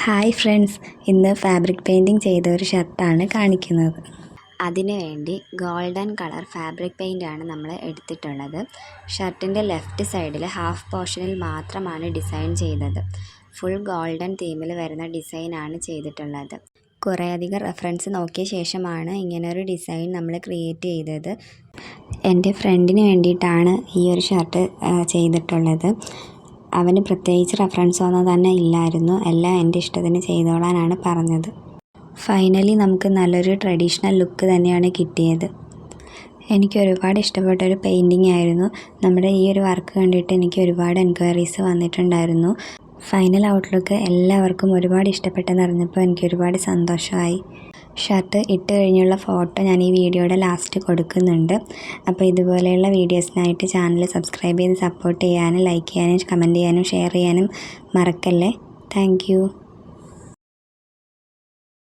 Hi friends, ഇന്ന് fabric painting ചെയ്ത ഒരു ഷർട്ടാണ് കാണിക്കുന്നത്. അതിനു വേണ്ടി ഗോൾഡൻ കളർ ഫാബ്രിക് പെയിൻ്റാണ് നമ്മൾ എടുത്തിട്ടുള്ളത്. ഷർട്ടിൻ്റെ ലെഫ്റ്റ് സൈഡിൽ ഹാഫ് പോർഷനിൽ മാത്രമാണ് ഡിസൈൻ ചെയ്തത്. ഫുൾ ഗോൾഡൻ തീമിൽ വരുന്ന ഡിസൈനാണ് ചെയ്തിട്ടുള്ളത്. കുറേയധികം റെഫറൻസ് നോക്കിയ ശേഷമാണ് ഇങ്ങനൊരു ഡിസൈൻ നമ്മൾ ക്രിയേറ്റ് ചെയ്തത്. എൻ്റെ ഫ്രണ്ടിന് വേണ്ടിയിട്ടാണ് ഈ ഒരു ഷർട്ട് ചെയ്തിട്ടുള്ളത്. അവന് പ്രത്യേകിച്ച് റെഫറൻസ് ഒന്നും തന്നെ ഇല്ലായിരുന്നു. എല്ലാം എൻ്റെ ഇഷ്ടത്തിന് ചെയ്തോളാനാണ് പറഞ്ഞത്. ഫൈനലി നമുക്ക് നല്ലൊരു ട്രഡീഷണൽ ലുക്ക് തന്നെയാണ് കിട്ടിയത്. എനിക്ക് ഒരുപാട് ഇഷ്ടപ്പെട്ടൊരു പെയിൻറ്റിംഗ് ആയിരുന്നു. നമ്മുടെ ഈ ഒരു വർക്ക് കണ്ടിട്ട് എനിക്ക് ഒരുപാട് എൻക്വയറീസ് വന്നിട്ടുണ്ടായിരുന്നു. ഫൈനൽ ഔട്ട്ലുക്ക് എല്ലാവർക്കും ഒരുപാട് ഇഷ്ടപ്പെട്ടെന്ന് അറിഞ്ഞപ്പോൾ എനിക്ക് ഒരുപാട് സന്തോഷമായി. ഷർട്ട് ഇട്ട് കഴിഞ്ഞുള്ള ഫോട്ടോ ഞാൻ ഈ വീഡിയോയുടെ ലാസ്റ്റ് കൊടുക്കുന്നുണ്ട്. അപ്പോൾ ഇതുപോലെയുള്ള വീഡിയോസിനായിട്ട് ചാനൽ സബ്സ്ക്രൈബ് ചെയ്ത് സപ്പോർട്ട് ചെയ്യാനും ലൈക്ക് ചെയ്യാനും കമൻറ്റ് ചെയ്യാനും ഷെയർ ചെയ്യാനും മറക്കല്ലേ. താങ്ക്